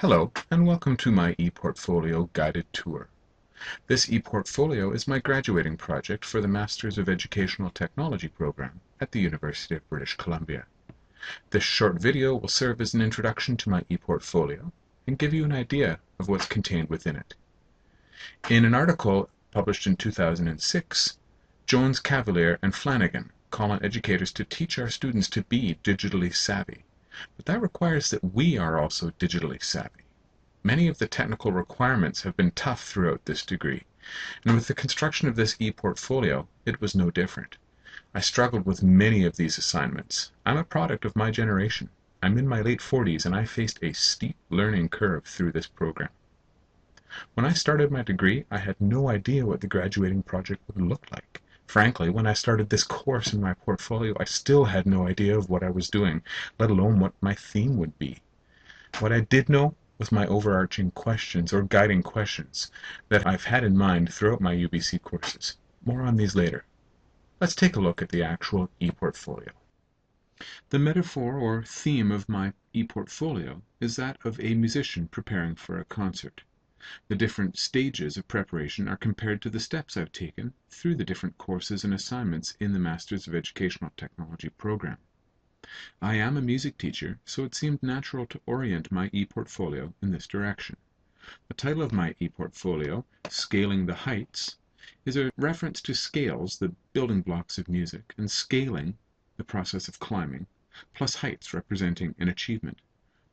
Hello, and welcome to my ePortfolio guided tour. This ePortfolio is my graduating project for the Masters of Educational Technology program at the University of British Columbia. This short video will serve as an introduction to my ePortfolio and give you an idea of what's contained within it. In an article published in 2006, Jones, Cavalier, and Flanagan call on educators to teach our students to be digitally savvy, but that requires that we are also digitally savvy. Many of the technical requirements have been tough throughout this degree, and with the construction of this ePortfolio, it was no different. I struggled with many of these assignments. I'm a product of my generation. I'm in my late 40s, and I faced a steep learning curve through this program. When I started my degree, I had no idea what the graduating project would look like. Frankly, when I started this course in my portfolio, I still had no idea of what I was doing, let alone what my theme would be. What I did know was my overarching questions or guiding questions that I've had in mind throughout my UBC courses. More on these later. Let's take a look at the actual ePortfolio. The metaphor or theme of my ePortfolio is that of a musician preparing for a concert. The different stages of preparation are compared to the steps I've taken through the different courses and assignments in the Masters of Educational Technology program. I am a music teacher, so it seemed natural to orient my ePortfolio in this direction. The title of my ePortfolio, Scaling the Heights, is a reference to scales, the building blocks of music, and scaling, the process of climbing, plus heights representing an achievement.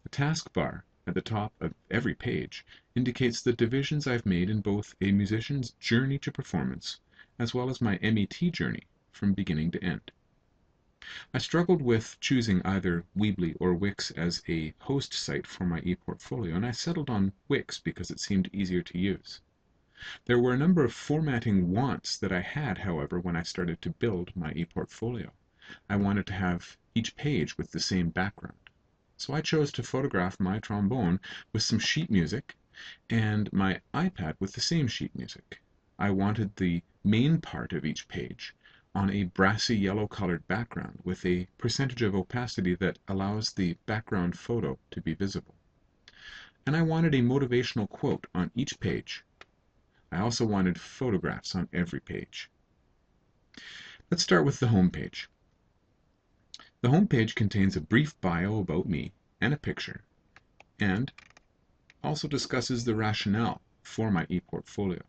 The taskbar at the top of every page indicates the divisions I've made in both a musician's journey to performance as well as my MET journey from beginning to end. I struggled with choosing either Weebly or Wix as a host site for my ePortfolio, and I settled on Wix because it seemed easier to use. There were a number of formatting wants that I had, however, when I started to build my ePortfolio. I wanted to have each page with the same background. So I chose to photograph my trombone with some sheet music and my iPad with the same sheet music. I wanted the main part of each page on a brassy yellow colored background with a percentage of opacity that allows the background photo to be visible. And I wanted a motivational quote on each page. I also wanted photographs on every page. Let's start with the home page. The home page contains a brief bio about me and a picture, and also discusses the rationale for my ePortfolio.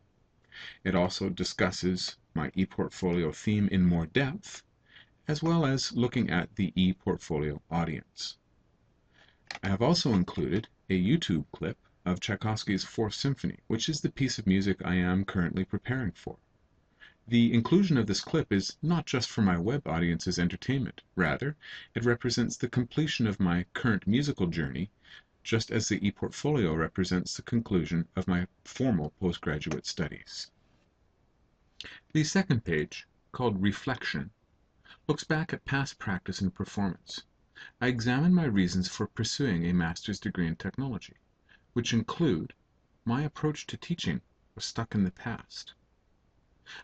It also discusses my ePortfolio theme in more depth, as well as looking at the ePortfolio audience. I have also included a YouTube clip of Tchaikovsky's Fourth Symphony, which is the piece of music I am currently preparing for. The inclusion of this clip is not just for my web audience's entertainment. Rather, it represents the completion of my current musical journey, just as the ePortfolio represents the conclusion of my formal postgraduate studies. The second page, called Reflection, looks back at past practice and performance. I examine my reasons for pursuing a master's degree in technology, which include my approach to teaching was stuck in the past.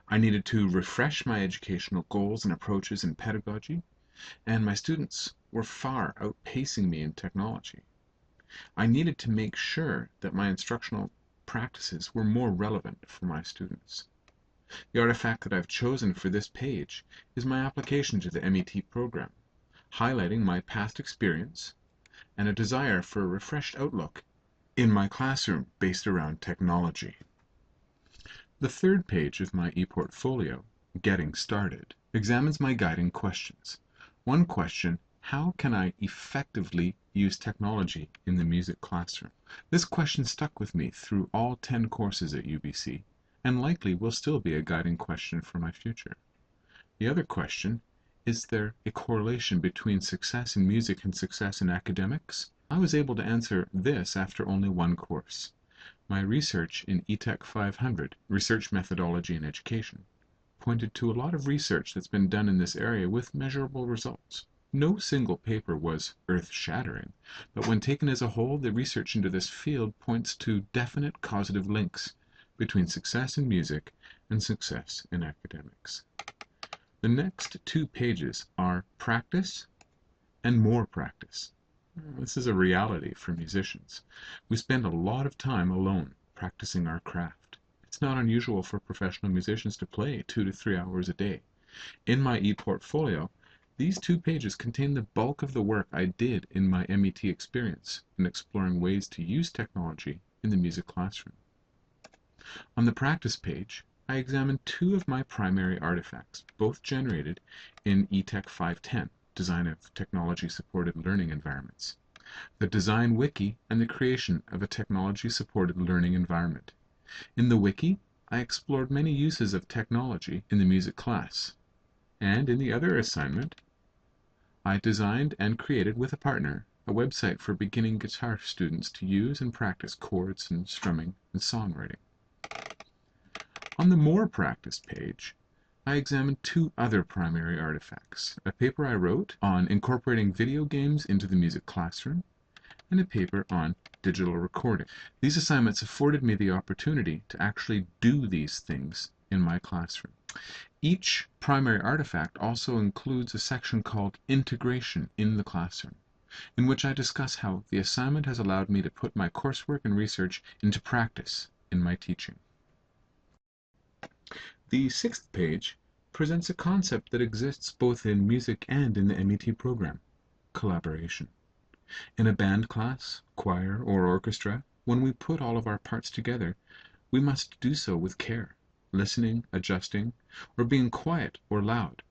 I needed to refresh my educational goals and approaches in pedagogy, and my students were far outpacing me in technology. I needed to make sure that my instructional practices were more relevant for my students. The artifact that I've chosen for this page is my application to the MET program, highlighting my past experience and a desire for a refreshed outlook in my classroom based around technology. The third page of my ePortfolio, Getting Started, examines my guiding questions. One question: how can I effectively use technology in the music classroom? This question stuck with me through all 10 courses at UBC, and likely will still be a guiding question for my future. The other question: is there a correlation between success in music and success in academics? I was able to answer this after only one course. My research in eTech 500, Research Methodology in Education, pointed to a lot of research that's been done in this area with measurable results. No single paper was earth-shattering, but when taken as a whole, the research into this field points to definite causative links between success in music and success in academics. The next two pages are practice and more practice. This is a reality for musicians. We spend a lot of time alone practicing our craft. It's not unusual for professional musicians to play 2 to 3 hours a day. In my ePortfolio, these 2 pages contain the bulk of the work I did in my MET experience in exploring ways to use technology in the music classroom. On the practice page, I examined 2 of my primary artifacts, both generated in eTech 510, Design of Technology-Supported Learning Environments, the Design Wiki and the creation of a technology-supported learning environment. In the wiki, I explored many uses of technology in the music class, and in the other assignment, I designed and created with a partner a website for beginning guitar students to use and practice chords and strumming and songwriting. On the More Practice page, I examined 2 other primary artifacts, a paper I wrote on incorporating video games into the music classroom, and a paper on digital recording. These assignments afforded me the opportunity to actually do these things in my classroom. Each primary artifact also includes a section called Integration in the Classroom, in which I discuss how the assignment has allowed me to put my coursework and research into practice in my teaching. The 6th page presents a concept that exists both in music and in the MET program: collaboration. In a band class, choir, or orchestra, when we put all of our parts together, we must do so with care, listening, adjusting, or being quiet or loud,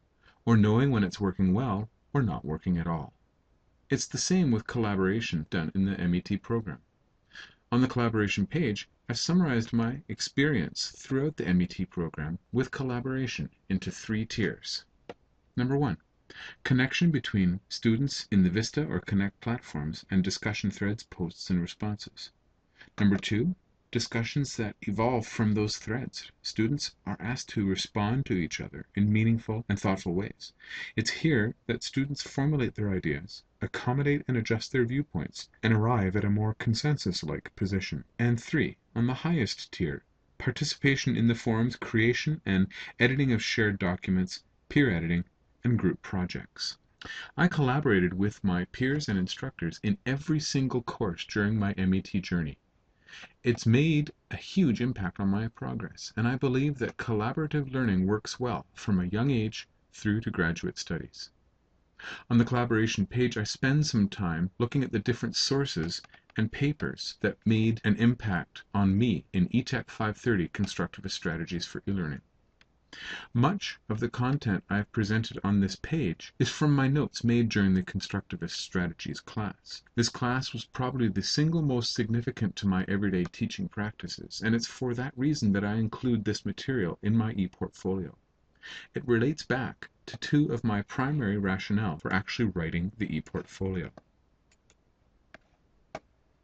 or knowing when it's working well or not working at all. It's the same with collaboration done in the MET program. On the collaboration page, I've summarized my experience throughout the MET program with collaboration into 3 tiers. Number 1, connection between students in the Vista or Connect platforms and discussion threads, posts, and responses. Number 2, discussions that evolve from those threads. Students are asked to respond to each other in meaningful and thoughtful ways. It's here that students formulate their ideas, accommodate and adjust their viewpoints, and arrive at a more consensus-like position. And 3, on the highest tier, participation in the forum's creation and editing of shared documents, peer editing, and group projects. I collaborated with my peers and instructors in every single course during my MET journey. It's made a huge impact on my progress, and I believe that collaborative learning works well from a young age through to graduate studies. On the collaboration page, I spend some time looking at the different sources and papers that made an impact on me in eTech 530 Constructivist Strategies for E-Learning. Much of the content I have presented on this page is from my notes made during the Constructivist Strategies class. This class was probably the single most significant to my everyday teaching practices, and it's for that reason that I include this material in my ePortfolio. It relates back to 2 of my primary rationale for actually writing the ePortfolio.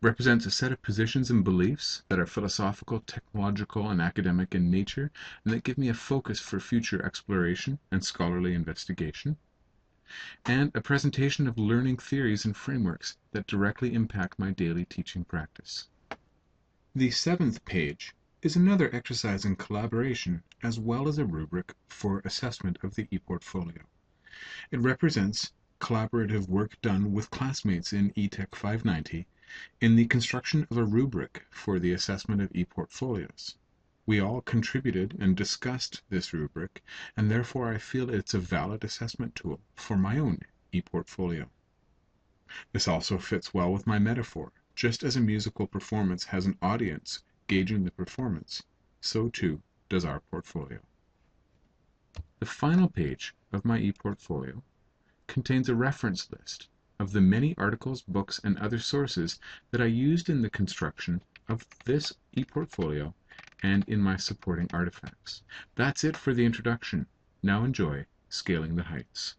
Represents a set of positions and beliefs that are philosophical, technological, and academic in nature, and that give me a focus for future exploration and scholarly investigation. And a presentation of learning theories and frameworks that directly impact my daily teaching practice. The 7th page is another exercise in collaboration, as well as a rubric for assessment of the ePortfolio. It represents collaborative work done with classmates in eTech 590 in the construction of a rubric for the assessment of ePortfolios. We all contributed and discussed this rubric, and therefore I feel it's a valid assessment tool for my own ePortfolio. This also fits well with my metaphor. Just as a musical performance has an audience gauging the performance, so too does our portfolio. The final page of my ePortfolio contains a reference list of the many articles, books, and other sources that I used in the construction of this ePortfolio and in my supporting artifacts. That's it for the introduction. Now enjoy Scaling the Heights.